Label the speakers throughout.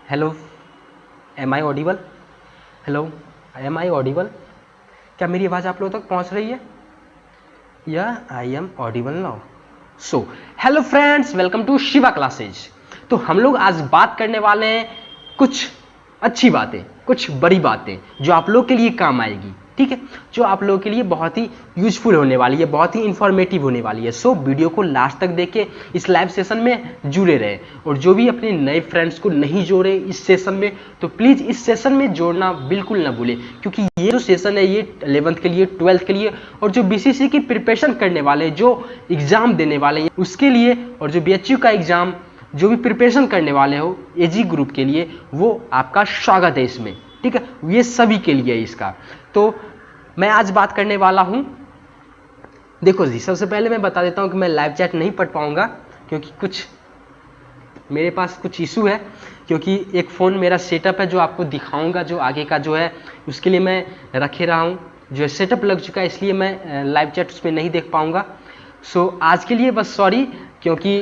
Speaker 1: Hello, am I audible? Hello, am I audible? क्या मेरी आवाज़ आप लोगों तक पहुंच रही है? या I am audible now? So hello friends, welcome to Shiva classes. तो हम लोग आज बात करने वाले हैं कुछ अच्छी बातें, कुछ बड़ी बातें जो आप लोग के लिए काम आएगी, ठीक है, जो आप लोगों के लिए बहुत ही यूजफुल होने वाली है, बहुत ही इंफॉर्मेटिव होने वाली है। सो वीडियो को लास्ट तक देख के इस लाइव सेशन में जुड़े रहे, और जो भी अपने नए फ्रेंड्स को नहीं जोड़े इस सेशन में, तो प्लीज़ इस सेशन में जोड़ना बिल्कुल ना भूलें, क्योंकि ये जो सेशन है ये 11th के लिए, 12th के लिए, और जो बीसीसी की प्रिपरेशन करने वाले, जो एग्ज़ाम देने वाले हैं उसके लिए, और जो बीएचयू का एग्ज़ाम जो भी प्रिपरेशन करने वाले हो एजी ग्रुप के लिए, वो आपका स्वागत है इसमें, ठीक है। ये सभी के लिए इसका। तो मैं आज बात करने वाला हूं, देखो जी, सबसे पहले मैं बता देता हूं कि मैं लाइव चैट नहीं पढ़ पाऊंगा, क्योंकि कुछ मेरे पास कुछ इशू है, क्योंकि एक फ़ोन मेरा सेटअप है जो आपको दिखाऊंगा, जो आगे का जो है उसके लिए मैं रखे रहा हूं, जो सेटअप लग चुका है, इसलिए मैं लाइव चैट उसमें नहीं देख पाऊंगा। सो आज के लिए बस सॉरी, क्योंकि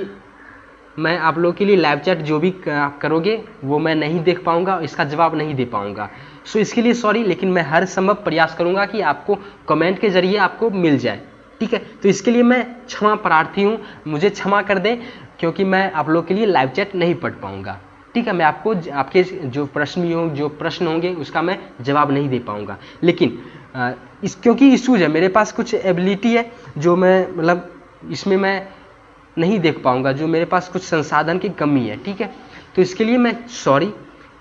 Speaker 1: मैं आप लोगों के लिए लाइव चैट जो भी करोगे वो मैं नहीं देख पाऊंगा, इसका जवाब नहीं दे पाऊंगा। सो इसके लिए सॉरी, लेकिन मैं हर संभव प्रयास करूंगा कि आपको कमेंट के जरिए आपको मिल जाए, ठीक है। तो इसके लिए मैं क्षमा प्रार्थी हूँ, मुझे क्षमा कर दें, क्योंकि मैं आप लोगों के लिए लाइव चैट नहीं पढ़ पाऊंगा, ठीक है। मैं आपको आपके जो प्रश्न होंगे उसका मैं जवाब नहीं दे पाऊंगा, लेकिन क्योंकि इशूज है, मेरे पास कुछ एबिलिटी है जो मैं मतलब इसमें मैं नहीं देख पाऊंगा, जो मेरे पास कुछ संसाधन की कमी है, ठीक है। तो इसके लिए मैं सॉरी,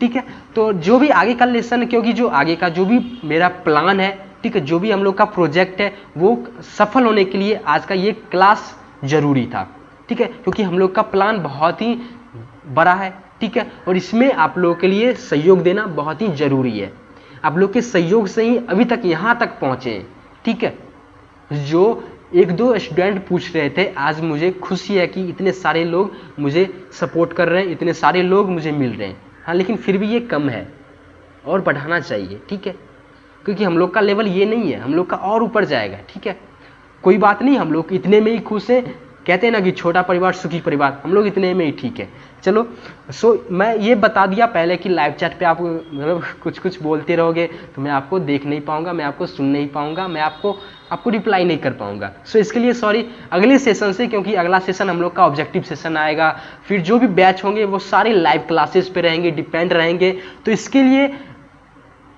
Speaker 1: ठीक है। तो जो भी आगे का लेसन है, क्योंकि जो आगे का जो भी मेरा प्लान है, ठीक है, जो भी हम लोग का प्रोजेक्ट है, वो सफल होने के लिए आज का ये क्लास जरूरी था, ठीक है, क्योंकि हम लोग का प्लान बहुत ही बड़ा है, ठीक है, और इसमें आप लोगों के लिए सहयोग देना बहुत ही जरूरी है। आप लोग के सहयोग से ही अभी तक यहाँ तक पहुँचे, ठीक है। जो एक दो स्टूडेंट पूछ रहे थे, आज मुझे खुशी है कि इतने सारे लोग मुझे सपोर्ट कर रहे हैं, इतने सारे लोग मुझे मिल रहे हैं। हाँ, लेकिन फिर भी ये कम है और बढ़ाना चाहिए, ठीक है, क्योंकि हम लोग का लेवल ये नहीं है, हम लोग का और ऊपर जाएगा, ठीक है। कोई बात नहीं, हम लोग इतने में ही खुश हैं, कहते हैं ना कि छोटा परिवार सुखी परिवार, हम लोग इतने में ही ठीक है। चलो, सो मैं ये बता दिया पहले कि लाइव चैट पे आप मतलब कुछ बोलते रहोगे तो मैं आपको देख नहीं पाऊंगा, मैं आपको सुन नहीं पाऊंगा, मैं आपको रिप्लाई नहीं कर पाऊंगा। सो इसके लिए सॉरी। अगले सेशन से, क्योंकि अगला सेशन हम लोग का ऑब्जेक्टिव सेशन आएगा, फिर जो भी बैच होंगे वो सारे लाइव क्लासेस पे रहेंगे, डिपेंड रहेंगे, तो इसके लिए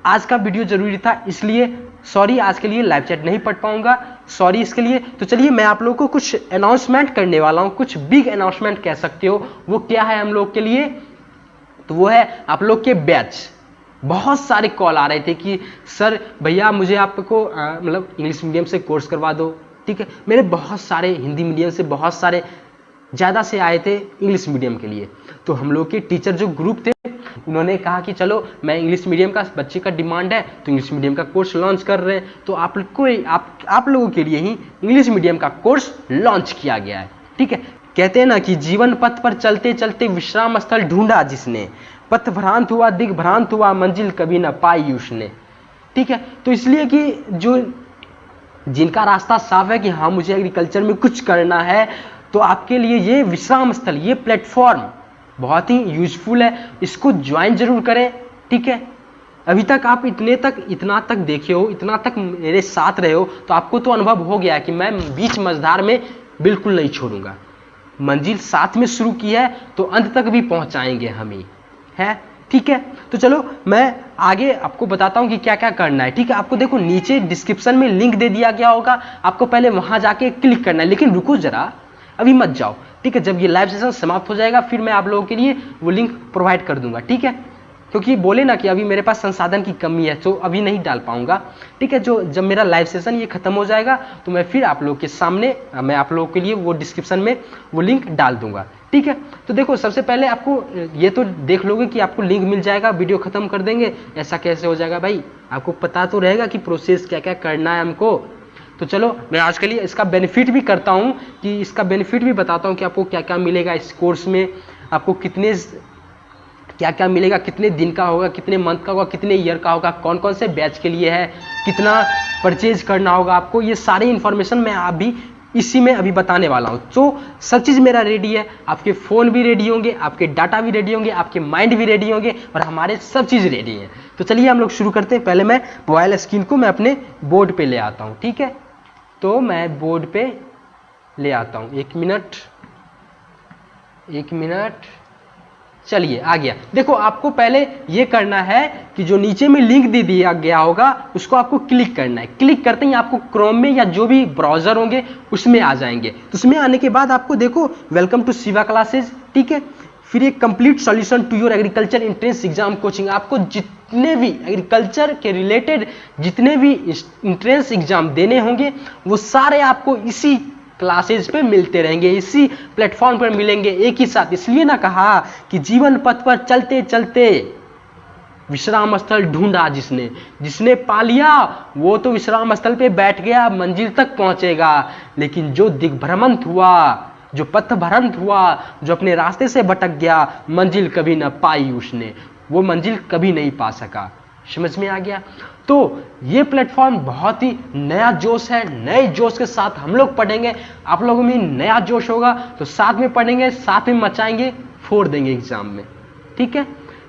Speaker 1: आज का वीडियो जरूरी था, इसलिए सॉरी, आज के लिए लाइव चैट नहीं पढ़ पाऊंगा, सॉरी इसके लिए। तो चलिए मैं आप लोगों को कुछ अनाउंसमेंट करने वाला हूं, कुछ बिग अनाउंसमेंट कह सकते हो। वो क्या है हम लोग के लिए? तो वो है आप लोग के बैच। बहुत सारे कॉल आ रहे थे कि सर भैया मुझे आपको मतलब इंग्लिश मीडियम से कोर्स करवा दो, ठीक है। मेरे बहुत सारे हिंदी मीडियम से बहुत सारे ज़्यादा से आए थे इंग्लिश मीडियम के लिए। तो हम लोग के टीचर जो ग्रुप थे उन्होंने कहा कि चलो, मैं इंग्लिश मीडियम का बच्चे का डिमांड है तो इंग्लिश मीडियम का कोर्स लॉन्च कर रहे हैं, तो आप लोगों के लिए ही इंग्लिश मीडियम का कोर्स लॉन्च किया गया है, ठीक है। कहते हैं ना कि जीवन पथ पर चलते चलते विश्राम स्थल ढूंढा जिसने, पथ भ्रांत हुआ दिग्भ्रांत हुआ मंजिल कभी न पाई उसने, ठीक है। तो इसलिए कि जो जिनका रास्ता साफ है कि हाँ मुझे एग्रीकल्चर में कुछ करना है, तो आपके लिए ये विश्राम स्थल, ये प्लेटफॉर्म बहुत ही यूजफुल है, इसको ज्वाइन जरूर करें, ठीक है। अभी तक आप इतना तक देखे हो, इतना तक मेरे साथ रहे हो, तो आपको तो अनुभव हो गया कि मैं बीच मझधार में बिल्कुल नहीं छोड़ूंगा। मंजिल साथ में शुरू की है तो अंत तक भी पहुंचाएंगे हम ही, है, ठीक है। तो चलो मैं आगे आपको बताता हूं कि क्या क्या करना है, ठीक है। आपको देखो नीचे डिस्क्रिप्शन में लिंक दे दिया गया होगा, आपको पहले वहां जाके क्लिक करना है, लेकिन रुको जरा, अभी मत जाओ, ठीक है। जब ये लाइव सेशन समाप्त हो जाएगा फिर मैं आप लोगों के लिए वो लिंक प्रोवाइड कर दूंगा, ठीक है, क्योंकि बोले ना कि अभी मेरे पास संसाधन की कमी है, तो अभी नहीं डाल पाऊंगा, ठीक है। जब मेरा लाइव सेशन ये खत्म हो जाएगा तो मैं फिर आप लोगों के सामने मैं आप लोगों के लिए वो डिस्क्रिप्शन में वो लिंक डाल दूंगा, ठीक है। तो देखो, सबसे पहले आपको ये तो देख लोगे कि आपको लिंक मिल जाएगा, वीडियो खत्म कर देंगे, ऐसा कैसे हो जाएगा भाई? आपको पता तो रहेगा कि प्रोसेस क्या क्या करना है हमको। तो चलो मैं आज के लिए इसका बेनिफिट भी करता हूँ, कि इसका बेनिफिट भी बताता हूँ कि आपको क्या क्या मिलेगा इस कोर्स में, आपको क्या क्या मिलेगा, कितने दिन का होगा, कितने मंथ का होगा, कितने ईयर का होगा, कौन कौन से बैच के लिए है, कितना परचेज करना होगा आपको, ये सारी इन्फॉर्मेशन मैं अभी इसी में अभी बताने वाला हूँ। तो सब चीज़ मेरा रेडी है, आपके फ़ोन भी रेडी होंगे, आपके डाटा भी रेडी होंगे, आपके माइंड भी रेडी होंगे और हमारे सब चीज़ रेडी हैं। तो चलिए हम लोग शुरू करते हैं। पहले मैं मोबाइल स्क्रीन को मैं अपने बोर्ड पे ले आता हूँ, ठीक है। तो मैं बोर्ड पे ले आता हूँ, एक मिनट, चलिए आ गया। देखो आपको पहले ये करना है कि जो नीचे में लिंक दे दिया गया होगा उसको आपको क्लिक करना है। क्लिक करते ही आपको क्रोम में या जो भी ब्राउजर होंगे उसमें आ जाएंगे। तो उसमें आने के बाद आपको देखो वेलकम टू शिवा क्लासेज, ठीक है। फिर एक complete solution to your agriculture entrance exam coaching. आपको जितने भी एग्रीकल्चर के रिलेटेड जितने भी एंट्रेंस एग्जाम देने होंगे वो सारे आपको इसी क्लासेज पे मिलते रहेंगे, इसी प्लेटफॉर्म पर मिलेंगे एक ही साथ। इसलिए ना कहा कि जीवन पथ पर चलते चलते विश्राम स्थल ढूंढा जिसने पा लिया वो तो विश्राम स्थल पे बैठ गया, मंजिल तक पहुंचेगा। लेकिन जो दिग्भ्रमंत हुआ, जो पथ भ्रंत हुआ, जो अपने रास्ते से भटक गया, मंजिल कभी ना पाई उसने, वो मंजिल कभी नहीं पा सका। समझ में आ गया। तो ये प्लेटफॉर्म बहुत ही नया जोश है, नए जोश के साथ हम लोग पढ़ेंगे। आप लोगों में नया जोश होगा तो साथ में पढ़ेंगे, साथ में मचाएंगे, फोड़ देंगे एग्जाम में, ठीक है,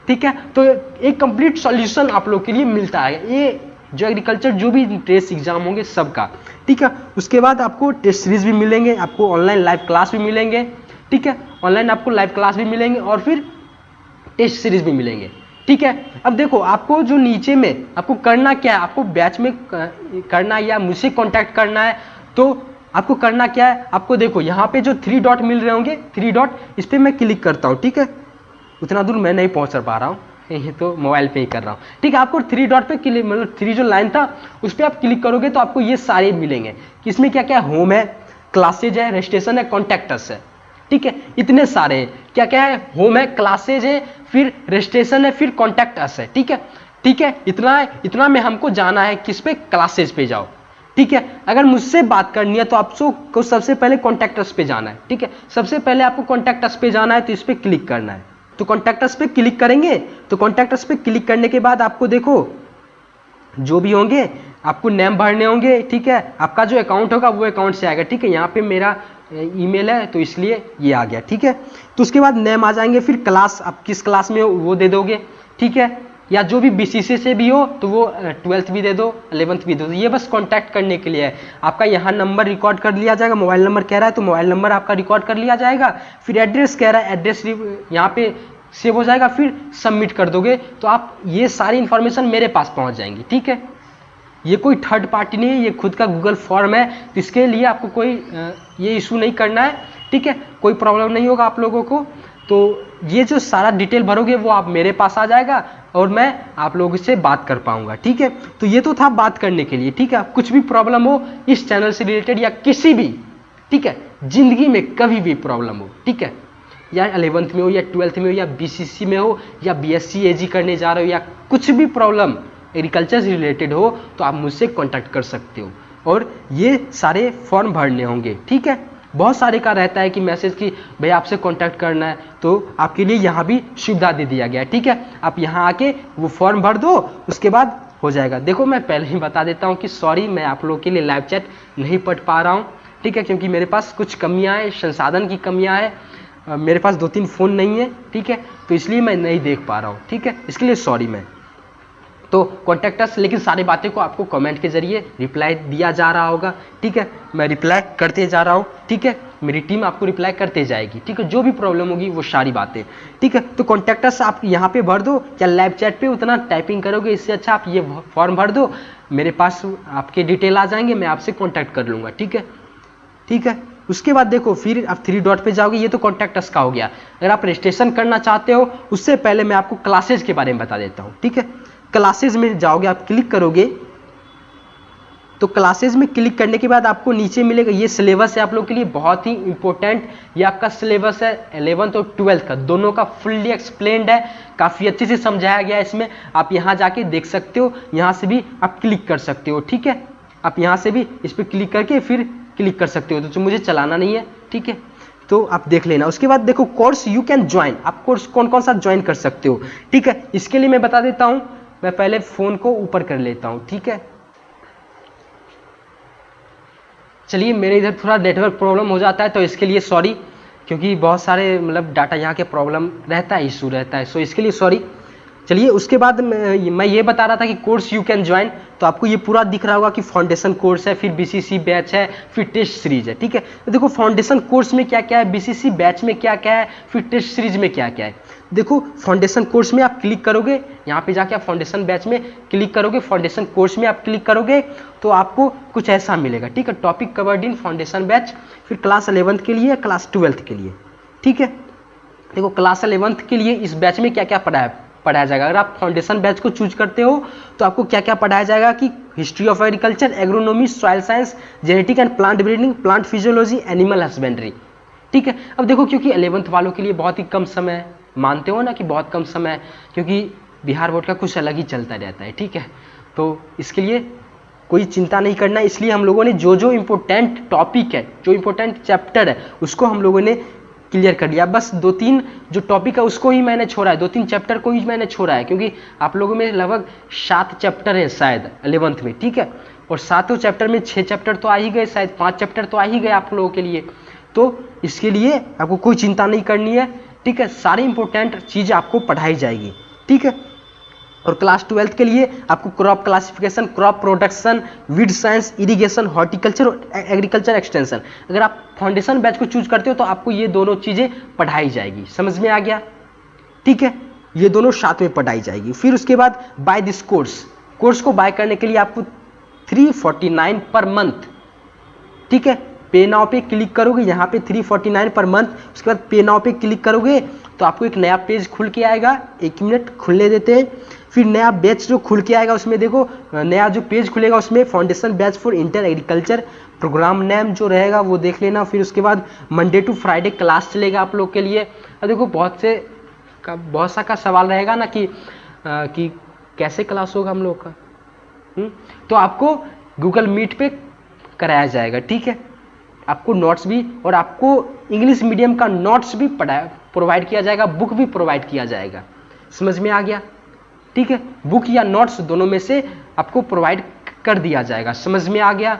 Speaker 1: ठीक है। तो एक कंप्लीट सॉल्यूशन आप लोग के लिए मिलता है, ये जो एग्रीकल्चर जो भी टेस्ट एग्जाम होंगे सबका, ठीक है। उसके बाद आपको टेस्ट सीरीज भी मिलेंगे, आपको ऑनलाइन लाइव क्लास भी मिलेंगे, ठीक है। ऑनलाइन आपको लाइव क्लास भी मिलेंगे और फिर टेस्ट सीरीज भी मिलेंगे, ठीक है। अब देखो आपको जो नीचे में आपको करना क्या है, आपको बैच में करना है या मुझसे कांटेक्ट करना है, तो आपको करना क्या है, आपको देखो यहाँ पे जो 3 डॉट मिल रहे होंगे, 3 डॉट, इस पर मैं क्लिक करता हूँ, ठीक है। उतना दूर मैं नहीं पहुँच पा रहा हूँ, ये तो मोबाइल पे ही कर रहा हूँ, ठीक है। आपको 3 डॉट पे क्लिक, मतलब 3 जो लाइन था उस पर आप क्लिक करोगे तो आपको ये सारे मिलेंगे कि इसमें क्या क्या होम है, क्लासेज है, रजिस्ट्रेशन है, कॉन्टैक्टस है, ठीक है। इतने सारे हैं, क्या क्या है, होम है, क्लासेज है, फिर रजिस्ट्रेशन है, फिर कॉन्टैक्ट अस है, ठीक है, ठीक है। इतना में हमको जाना है किस पे, क्लासेज पे जाओ, ठीक है। अगर मुझसे बात करनी है तो आपको सबसे पहले कॉन्टैक्ट अस पे जाना है, ठीक है। सबसे पहले आपको कॉन्टैक्ट अस पे जाना है तो इस पे क्लिक करना है। तो कॉन्टैक्ट अस पे क्लिक करेंगे तो कॉन्टैक्ट अस पे क्लिक करने के बाद आपको देखो जो भी होंगे आपको नेम भरने होंगे, ठीक है। आपका जो अकाउंट होगा वो अकाउंट से आएगा, ठीक है। यहाँ पे मेरा ईमेल है तो इसलिए ये आ गया, ठीक है। तो उसके बाद नेम आ जाएंगे, फिर क्लास आप किस क्लास में हो वो दे दोगे, ठीक है। या जो भी BCC से भी हो तो वो 12th भी दे दो, 11th भी दे दो। ये बस कांटेक्ट करने के लिए है। आपका यहाँ नंबर रिकॉर्ड कर लिया जाएगा, मोबाइल नंबर कह रहा है तो मोबाइल नंबर आपका रिकॉर्ड कर लिया जाएगा। फिर एड्रेस कह रहा है, एड्रेस यहाँ पे सेव हो जाएगा, फिर सबमिट कर दोगे तो आप ये सारी इन्फॉर्मेशन मेरे पास पहुँच जाएंगी, ठीक है। ये कोई थर्ड पार्टी नहीं है, ये खुद का गूगल फॉर्म है, तो इसके लिए आपको कोई ये इशू नहीं करना है, ठीक है। कोई प्रॉब्लम नहीं होगा आप लोगों को। तो ये जो सारा डिटेल भरोगे वो आप मेरे पास आ जाएगा और मैं आप लोगों से बात कर पाऊंगा, ठीक है। तो ये तो था बात करने के लिए, ठीक है। कुछ भी प्रॉब्लम हो इस चैनल से रिलेटेड या किसी भी, ठीक है, जिंदगी में कभी भी प्रॉब्लम हो, ठीक है, या 11th में हो या 12th में हो या BCC में हो या BSc AG करने जा रहे हो या कुछ भी प्रॉब्लम एग्रीकल्चर से रिलेटेड हो तो आप मुझसे कांटेक्ट कर सकते हो। और ये सारे फॉर्म भरने होंगे, ठीक है। बहुत सारे का रहता है कि मैसेज की भाई आपसे कांटेक्ट करना है, तो आपके लिए यहाँ भी सुविधा दे दिया गया है, ठीक है। आप यहाँ आके वो फॉर्म भर दो, उसके बाद हो जाएगा। देखो मैं पहले ही बता देता हूँ कि सॉरी मैं आप लोगों के लिए लाइव चैट नहीं पढ़ पा रहा हूँ, ठीक है, क्योंकि मेरे पास कुछ कमियाँ हैं, संसाधन की कमियाँ हैं, मेरे पास 2-3 फ़ोन नहीं है, ठीक है, तो इसलिए मैं नहीं देख पा रहा हूँ, ठीक है, इसके लिए सॉरी मैं। तो कॉन्टैक्ट अस, लेकिन सारी बातें को आपको कमेंट के जरिए रिप्लाई दिया जा रहा होगा, ठीक है। मैं रिप्लाई करते जा रहा हूँ, ठीक है, मेरी टीम आपको रिप्लाई करते जाएगी, ठीक है। जो भी प्रॉब्लम होगी वो सारी बातें, ठीक है। तो कॉन्टैक्ट अस आप यहाँ पे भर दो या लाइव चैट पे उतना टाइपिंग करोगे, इससे अच्छा आप ये फॉर्म भर दो, मेरे पास आपके डिटेल आ जाएंगे, मैं आपसे कॉन्टैक्ट कर लूँगा, ठीक है, ठीक है। उसके बाद देखो फिर आप 3 डॉट पे जाओगे, ये तो कॉन्टैक्ट अस का हो गया। अगर आप रजिस्ट्रेशन करना चाहते हो उससे पहले मैं आपको क्लासेज के बारे में बता देता हूँ, ठीक है। क्लासेज में जाओगे, आप क्लिक करोगे तो क्लासेज में क्लिक करने के बाद आपको नीचे मिलेगा ये सिलेबस है आप लोग के लिए बहुत ही इंपॉर्टेंट। ये आपका सिलेबस है 11th और 12th का, दोनों का फुल्ली एक्सप्लेन्ड है, काफ़ी अच्छे से समझाया गया है इसमें। आप यहाँ जाके देख सकते हो, यहाँ से भी आप क्लिक कर सकते हो, ठीक है। आप यहाँ से भी इस पर क्लिक करके फिर क्लिक कर सकते हो, तो मुझे चलाना नहीं है, ठीक है, तो आप देख लेना। उसके बाद देखो कोर्स यू कैन ज्वाइन, आप कोर्स कौन कौन सा ज्वाइन कर सकते हो, ठीक है। इसके लिए मैं बता देता हूँ, मैं पहले फ़ोन को ऊपर कर लेता हूँ, ठीक है। चलिए मेरे इधर थोड़ा नेटवर्क प्रॉब्लम हो जाता है तो इसके लिए सॉरी, क्योंकि बहुत सारे मतलब डाटा यहाँ के प्रॉब्लम रहता है, इशू रहता है, सो इसके लिए सॉरी। चलिए उसके बाद मैं ये बता रहा था कि कोर्स यू कैन ज्वाइन, तो आपको ये पूरा दिख रहा होगा कि फाउंडेशन कोर्स है, फिर बीसीसी बैच है, फिर टेस्ट सीरीज है, ठीक है। तो देखो फाउंडेशन कोर्स में क्या क्या है, बीसीसी बैच में क्या क्या है, फिर टेस्ट सीरीज में क्या क्या है। देखो फाउंडेशन कोर्स में आप क्लिक करोगे, यहाँ पे जाके आप फाउंडेशन बैच में क्लिक करोगे, फाउंडेशन कोर्स में आप क्लिक करोगे तो आपको कुछ ऐसा मिलेगा, ठीक है। Topic covered in foundation batch, फिर क्लास 11th के लिए, क्लास 12th के लिए, ठीक है। देखो क्लास 11th के लिए इस बैच में क्या क्या पढ़ाया जाएगा। अगर आप फाउंडेशन बैच को चूज करते हो तो आपको क्या क्या पढ़ाया जाएगा कि history of agriculture, agronomy, soil science, genetic and plant breeding, plant physiology, animal husbandry, ठीक है। अब देखो क्योंकि 11th वालों के लिए बहुत ही कम समय है, मानते हो ना कि बहुत कम समय है, क्योंकि बिहार बोर्ड का कुछ अलग ही चलता रहता है, ठीक है। तो इसके लिए कोई चिंता नहीं करना, इसलिए हम लोगों ने जो जो इम्पोर्टेंट टॉपिक है, जो इम्पोर्टेंट चैप्टर है उसको हम लोगों ने क्लियर कर लिया। बस 2-3 जो टॉपिक है उसको ही मैंने छोड़ा है, 2-3 चैप्टर को ही मैंने छोड़ा है, क्योंकि आप लोगों में लगभग 7 चैप्टर हैं शायद 11th में, ठीक है। और 7 चैप्टर में 6 चैप्टर तो आ ही गए, शायद 5 चैप्टर तो आ ही गए आप लोगों के लिए। तो इसके लिए आपको कोई चिंता नहीं करनी है, ठीक है। सारी इंपॉर्टेंट चीज़ आपको पढ़ाई जाएगी, ठीक है। और क्लास 12th के लिए आपको crop classification, crop production, weed science, irrigation, horticulture और एग्रीकल्चर एक्सटेंशन, अगर आप फाउंडेशन बैच को चूज करते हो तो आपको ये दोनों चीज़ें पढ़ाई जाएगी। समझ में आ गया, ठीक है। ये दोनों साथ में पढ़ाई जाएगी। फिर उसके बाद बाय दिस कोर्स को बाय करने के लिए आपको 349 पर मंथ, ठीक है। पे नाउ पे क्लिक करोगे, यहाँ पे 349 पर मंथ, उसके बाद पे नाउ पे क्लिक करोगे तो आपको एक नया पेज खुल के आएगा। 1 मिनट खुलने देते हैं। फिर नया बैच जो खुल के आएगा उसमें देखो नया जो पेज खुलेगा उसमें foundation batch for inter agriculture, program name जो रहेगा वो देख लेना। फिर उसके बाद मंडे टू फ्राइडे क्लास चलेगा आप लोग के लिए। और देखो बहुत सा का सवाल रहेगा ना कि कैसे क्लास होगा हम लोग का, तो आपको गूगल मीट पे कराया जाएगा, ठीक है। आपको नोट्स भी, और आपको इंग्लिश मीडियम का नोट्स भी प्रोवाइड किया जाएगा, बुक भी प्रोवाइड किया जाएगा। समझ में आ गया, ठीक है। बुक या नोट्स दोनों में से आपको प्रोवाइड कर दिया जाएगा। समझ में आ गया।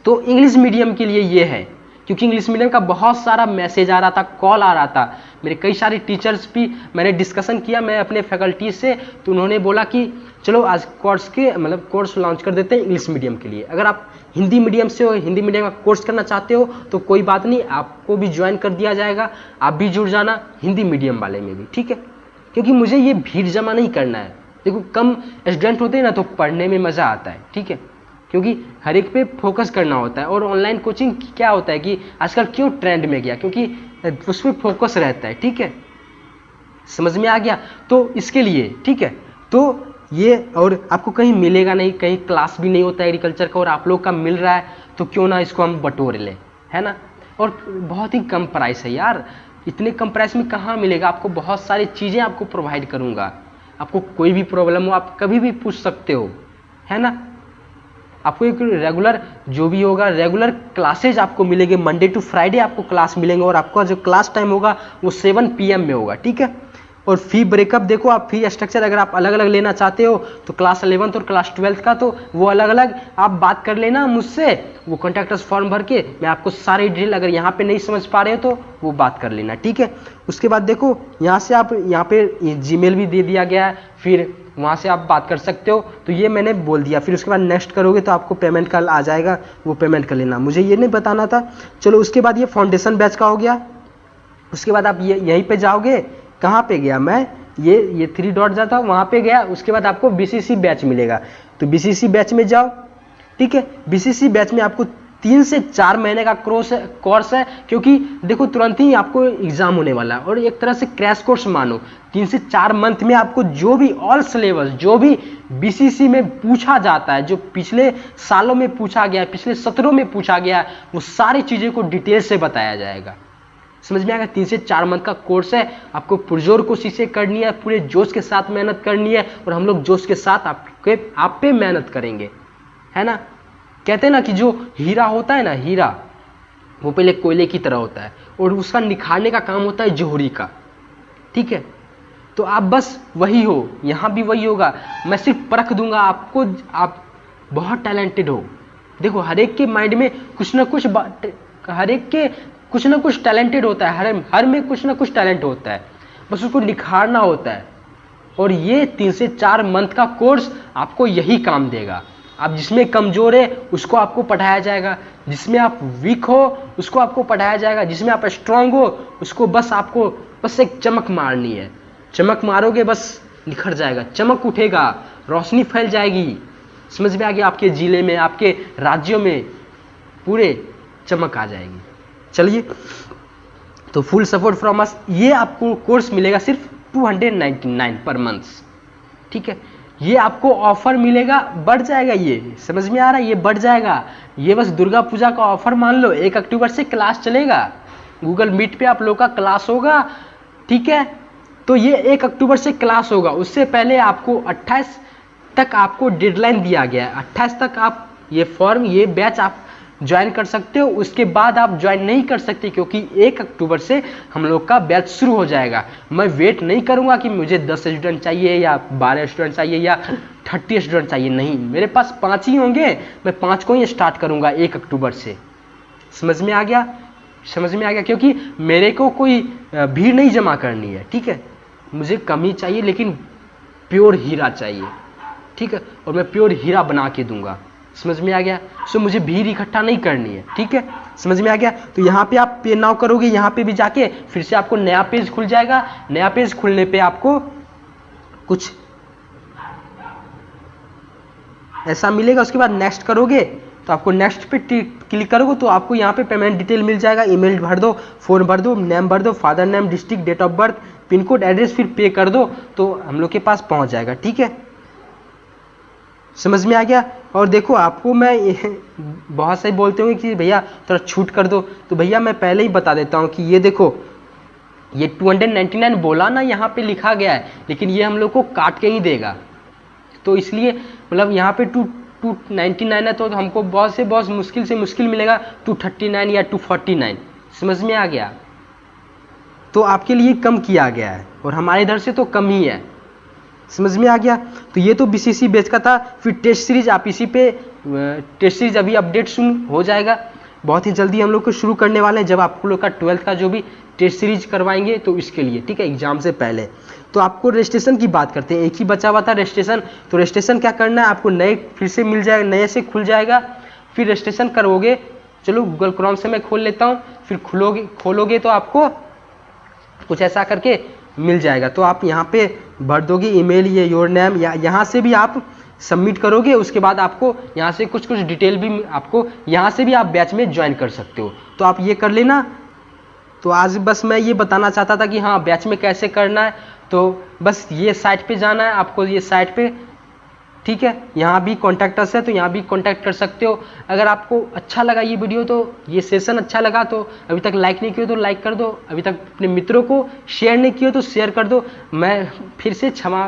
Speaker 1: तो इंग्लिश मीडियम के लिए ये है, क्योंकि इंग्लिश मीडियम का बहुत सारा मैसेज आ रहा था, कॉल आ रहा था। मेरे कई सारे टीचर्स भी, मैंने डिस्कशन किया मैं अपने फैकल्टी से, तो उन्होंने बोला कि चलो आज कोर्स लॉन्च कर देते हैं इंग्लिश मीडियम के लिए। अगर आप हिंदी मीडियम से हो, हिंदी मीडियम का कोर्स करना चाहते हो तो कोई बात नहीं, आपको भी ज्वाइन कर दिया जाएगा। आप भी जुड़ जाना हिंदी मीडियम वाले में भी, ठीक है। क्योंकि मुझे ये भीड़ जमा नहीं करना है। देखो कम स्टूडेंट होते हैं ना तो पढ़ने में मज़ा आता है, ठीक है। क्योंकि हर एक पे फोकस करना होता है। और ऑनलाइन कोचिंग क्या होता है कि आजकल क्यों ट्रेंड में गया, क्योंकि उस पर फोकस रहता है, ठीक है। समझ में आ गया। तो इसके लिए, ठीक है। तो ये, और आपको कहीं मिलेगा नहीं, कहीं क्लास भी नहीं होता एग्रीकल्चर का, और आप लोग का मिल रहा है तो क्यों ना इसको हम बटोर लें, है ना। और बहुत ही कम प्राइस है यार, इतने कम प्राइस में कहाँ मिलेगा आपको। बहुत सारी चीज़ें आपको प्रोवाइड करूँगा। आपको कोई भी प्रॉब्लम हो आप कभी भी पूछ सकते हो, है ना। आपको एक रेगुलर जो भी होगा, रेगुलर क्लासेज आपको मिलेंगे। मंडे टू फ्राइडे आपको क्लास मिलेंगे, और आपका जो क्लास टाइम होगा वो 7 PM में होगा, ठीक है। और फी ब्रेकअप देखो, आप फी स्ट्रक्चर अगर आप अलग अलग लेना चाहते हो तो क्लास 11th और क्लास 12th का तो वो अलग अलग आप बात कर लेना मुझसे, वो कॉन्टैक्टस फॉर्म भर के मैं आपको सारे डिटेल, अगर यहाँ पे नहीं समझ पा रहे हो तो वो बात कर लेना, ठीक है। उसके बाद देखो यहाँ से आप, यहाँ पे जीमेल भी दे दिया गया है, फिर वहाँ से आप बात कर सकते हो। तो ये मैंने बोल दिया। फिर उसके बाद नेक्स्ट करोगे तो आपको पेमेंट का आ जाएगा, वो पेमेंट कर लेना, मुझे ये नहीं बताना था। चलो उसके बाद ये फाउंडेशन बैच का हो गया। उसके बाद आप यहीं पे जाओगे, कहाँ पे गया मैं, ये 3 डॉट जाता वहाँ पे गया। उसके बाद आपको बीसीसी बैच मिलेगा, तो बीसीसी बैच में जाओ, ठीक है। बीसीसी बैच में आपको 3 से 4 महीने का कोर्स है, क्योंकि देखो तुरंत ही आपको एग्जाम होने वाला है, और एक तरह से क्रैश कोर्स मानो। 3 से 4 मंथ में आपको जो भी ऑल सिलेबस, जो भी बीसीसी में पूछा जाता है, जो पिछले सालों में पूछा गया है, पिछले सत्रों में पूछा गया है, वो सारी चीज़ें को डिटेल से बताया जाएगा। समझ में आएगा। 3 से 4 मंथ का कोर्स है, आपको पुरजोर कोशिशें करनी है, पूरे जोश के साथ मेहनत करनी है, और हम लोग जोश के साथ आप पे मेहनत करेंगे, है ना। कहते हैं ना कि जो हीरा होता है ना, हीरा वो पहले कोयले की तरह होता है, और उसका निखारने का काम होता है जोहरी का, ठीक है। तो आप बस वही हो, यहाँ भी वही होगा। मैं सिर्फ परख दूंगा आपको, आप बहुत टैलेंटेड हो, देखो हर एक के माइंड में कुछ ना कुछ हर एक के कुछ ना कुछ टैलेंटेड होता है, हर में कुछ ना कुछ टैलेंट होता है, बस उसको निखारना होता है। और ये 3 से 4 मंथ का कोर्स आपको यही काम देगा। आप जिसमें कमजोर है उसको आपको पढ़ाया जाएगा, जिसमें आप वीक हो उसको आपको पढ़ाया जाएगा, जिसमें आप स्ट्रांग हो उसको बस आपको बस एक चमक मारनी है। चमक मारोगे बस निखर जाएगा, चमक उठेगा, रोशनी फैल जाएगी। समझ में आ गया? आपके जिले में, आपके राज्यों में पूरे चमक आ जाएगी। चलिए, तो फुल सपोर्ट फ्रॉम अस, ये आपको कोर्स मिलेगा सिर्फ 299 पर मंथ। ठीक है, ये आपको ऑफर मिलेगा, बढ़ जाएगा, ये समझ में आ रहा है, ये बढ़ जाएगा। ये बस दुर्गा पूजा का ऑफर मान लो, 1 अक्टूबर से क्लास चलेगा, गूगल मीट पे आप लोगों का क्लास होगा। ठीक है, तो ये 1 अक्टूबर से क्लास होगा, उससे पहले आपको 28 तक आपको डेडलाइन दिया गया है। 28 तक आप ये फॉर्म, ये बैच आप ज्वाइन कर सकते हो, उसके बाद आप ज्वाइन नहीं कर सकते, क्योंकि 1 अक्टूबर से हम लोग का बैच शुरू हो जाएगा। मैं वेट नहीं करूंगा कि मुझे 10 स्टूडेंट चाहिए या 12 स्टूडेंट चाहिए या 30 स्टूडेंट चाहिए, नहीं, मेरे पास 5 ही होंगे, मैं 5 को ही स्टार्ट करूंगा 1 अक्टूबर से। समझ में आ गया? समझ में आ गया? क्योंकि मेरे को कोई भीड़ नहीं जमा करनी है। ठीक है, मुझे कम ही चाहिए लेकिन प्योर हीरा चाहिए। ठीक है, और मैं प्योर हीरा बना के दूंगा। समझ में आ गया? सो मुझे भीड़ इकट्ठा नहीं करनी है। ठीक है, समझ में आ गया? तो यहाँ पे आप पे नाउ करोगे, यहाँ पे भी जाके फिर से आपको नया पेज खुल जाएगा। नया पेज खुलने पे आपको कुछ ऐसा मिलेगा, उसके बाद नेक्स्ट करोगे तो आपको नेक्स्ट पे क्लिक करोगे तो आपको यहाँ पे पेमेंट डिटेल मिल जाएगा। ईमेल भर दो, फोन भर दो, नेम भर दो, father name, district, date of birth, pin code, address, फिर पे कर दो तो हम लोग के पास पहुँच जाएगा। ठीक है, समझ में आ गया? और देखो, आपको मैं बहुत सही बोलते होंगे कि भैया थोड़ा छूट कर दो, तो भैया मैं पहले ही बता देता हूँ कि ये देखो, ये 299 बोला ना, यहाँ पे लिखा गया है, लेकिन ये हम लोग को काट के ही देगा। तो इसलिए मतलब यहाँ पे 299 है, तो हमको बहुत से बहुत मुश्किल से मुश्किल मिलेगा 239 या 249। समझ में आ गया? तो आपके लिए कम किया गया है और हमारे इधर से तो कम ही है। समझ में आ गया? तो ये तो बीसीसी बैच का था। फिर टेस्ट सीरीज आप इसी पे, टेस्ट सीरीज अभी अपडेट शुरू हो जाएगा, बहुत ही जल्दी हम लोग को शुरू करने वाले हैं, जब आप लोग का 12th का जो भी टेस्ट सीरीज करवाएंगे तो इसके लिए। ठीक है, एग्जाम से पहले। तो आपको रजिस्ट्रेशन की बात करते हैं, एक ही बचा हुआ था रजिस्ट्रेशन। तो रजिस्ट्रेशन क्या करना है आपको, नए फिर से मिल जाएगा, नए से खुल जाएगा, फिर रजिस्ट्रेशन करोगे। चलो गूगल क्रोम से मैं खोल लेता हूँ, फिर खोलोगे तो आपको कुछ ऐसा करके मिल जाएगा। तो आप यहाँ पे भर दोगे ईमेल, ये योर नेम, या यहाँ से भी आप सबमिट करोगे। उसके बाद आपको यहाँ से कुछ डिटेल भी, आपको यहाँ से भी आप बैच में ज्वाइन कर सकते हो। तो आप ये कर लेना। तो आज बस मैं ये बताना चाहता था कि हाँ, बैच में कैसे करना है। तो बस ये साइट पे जाना है आपको, ये साइट पे। ठीक है, यहाँ भी कॉन्टैक्ट अस है, तो यहाँ भी कॉन्टैक्ट कर सकते हो। अगर आपको अच्छा लगा ये वीडियो, तो ये सेशन अच्छा लगा तो अभी तक लाइक नहीं किया तो लाइक कर दो, अभी तक अपने मित्रों को शेयर नहीं किया तो शेयर कर दो। मैं फिर से क्षमा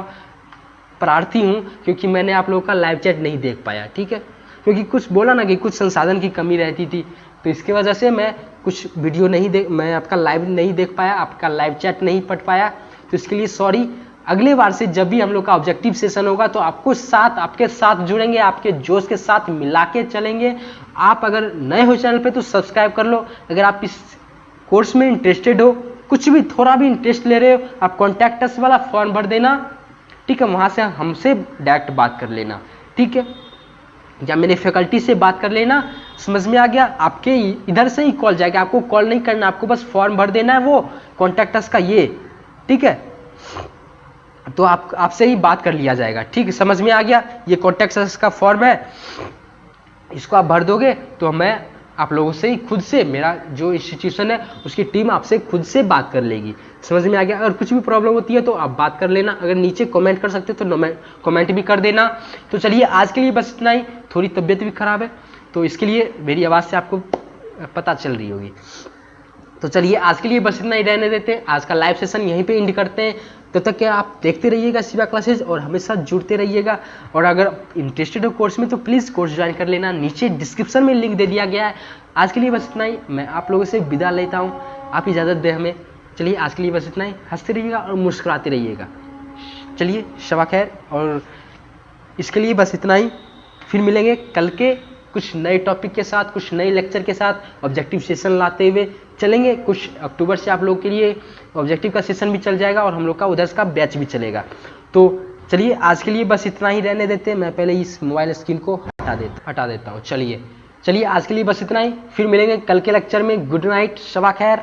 Speaker 1: प्रार्थी हूँ क्योंकि मैंने आप लोगों का लाइव चैट नहीं देख पाया। ठीक है, क्योंकि कुछ बोला ना कि कुछ संसाधन की कमी रहती थी, तो इसकी वजह से मैं कुछ वीडियो मैं आपका लाइव नहीं देख पाया, आपका लाइव चैट नहीं पढ़ पाया, तो इसके लिए सॉरी। अगले बार से जब भी हम लोग का ऑब्जेक्टिव सेशन होगा तो आपके साथ जुड़ेंगे, आपके जोश के साथ मिला के चलेंगे। आप अगर नए हो चैनल पे तो सब्सक्राइब कर लो। अगर आप इस कोर्स में इंटरेस्टेड हो, कुछ भी थोड़ा भी इंटरेस्ट ले रहे हो, आप कॉन्टैक्ट अस वाला फॉर्म भर देना। ठीक है, वहाँ से हमसे डायरेक्ट बात कर लेना। ठीक है, या मेरे फैकल्टी से बात कर लेना। समझ में आ गया? आपके इधर से ही कॉल जाएगा, आपको कॉल नहीं करना, आपको बस फॉर्म भर देना है वो कॉन्टैक्ट अस का ये। ठीक है, तो आपसे ही बात कर लिया जाएगा। ठीक है, समझ में आ गया? ये कॉन्टैक्ट अस का फॉर्म है, इसको आप भर दोगे तो मैं आप लोगों से ही खुद से, मेरा जो इंस्टीट्यूशन है उसकी टीम आपसे खुद से बात कर लेगी। समझ में आ गया? अगर कुछ भी प्रॉब्लम होती है तो आप बात कर लेना, अगर नीचे कमेंट कर सकते हो तो कमेंट भी कर देना। तो चलिए, आज के लिए बस इतना ही। थोड़ी तबीयत भी खराब है तो इसके लिए मेरी आवाज़ से आपको पता चल रही होगी। तो चलिए, आज के लिए बस इतना ही रहने देते हैं। आज का लाइव सेशन यहीं पे एंड करते हैं। तब तक के आप देखते रहिएगा शिवा क्लासेज और हमेशा जुड़ते रहिएगा। और अगर इंटरेस्टेड हो कोर्स में तो प्लीज़ कोर्स ज्वाइन कर लेना, नीचे डिस्क्रिप्शन में लिंक दे दिया गया है। आज के लिए बस इतना ही, मैं आप लोगों से विदा लेता हूँ, आप इजाज़त दें हमें। चलिए, आज के लिए बस इतना ही। हंसते रहिएगा और मुस्कुराते रहिएगा। चलिए, शबा खैर। और इसके लिए बस इतना ही, फिर मिलेंगे कल के कुछ नए टॉपिक के साथ, कुछ नए लेक्चर के साथ ऑब्जेक्टिव सेशन लाते हुए चलेंगे। कुछ अक्टूबर से आप लोगों के लिए ऑब्जेक्टिव का सेशन भी चल जाएगा और हम लोग का उधर का बैच भी चलेगा। तो चलिए आज के लिए बस इतना ही रहने देते हैं। मैं पहले इस मोबाइल स्क्रीन को हटा देता हूँ। चलिए आज के लिए बस इतना ही, फिर मिलेंगे कल के लेक्चर में। गुड नाइट, शबा खैर।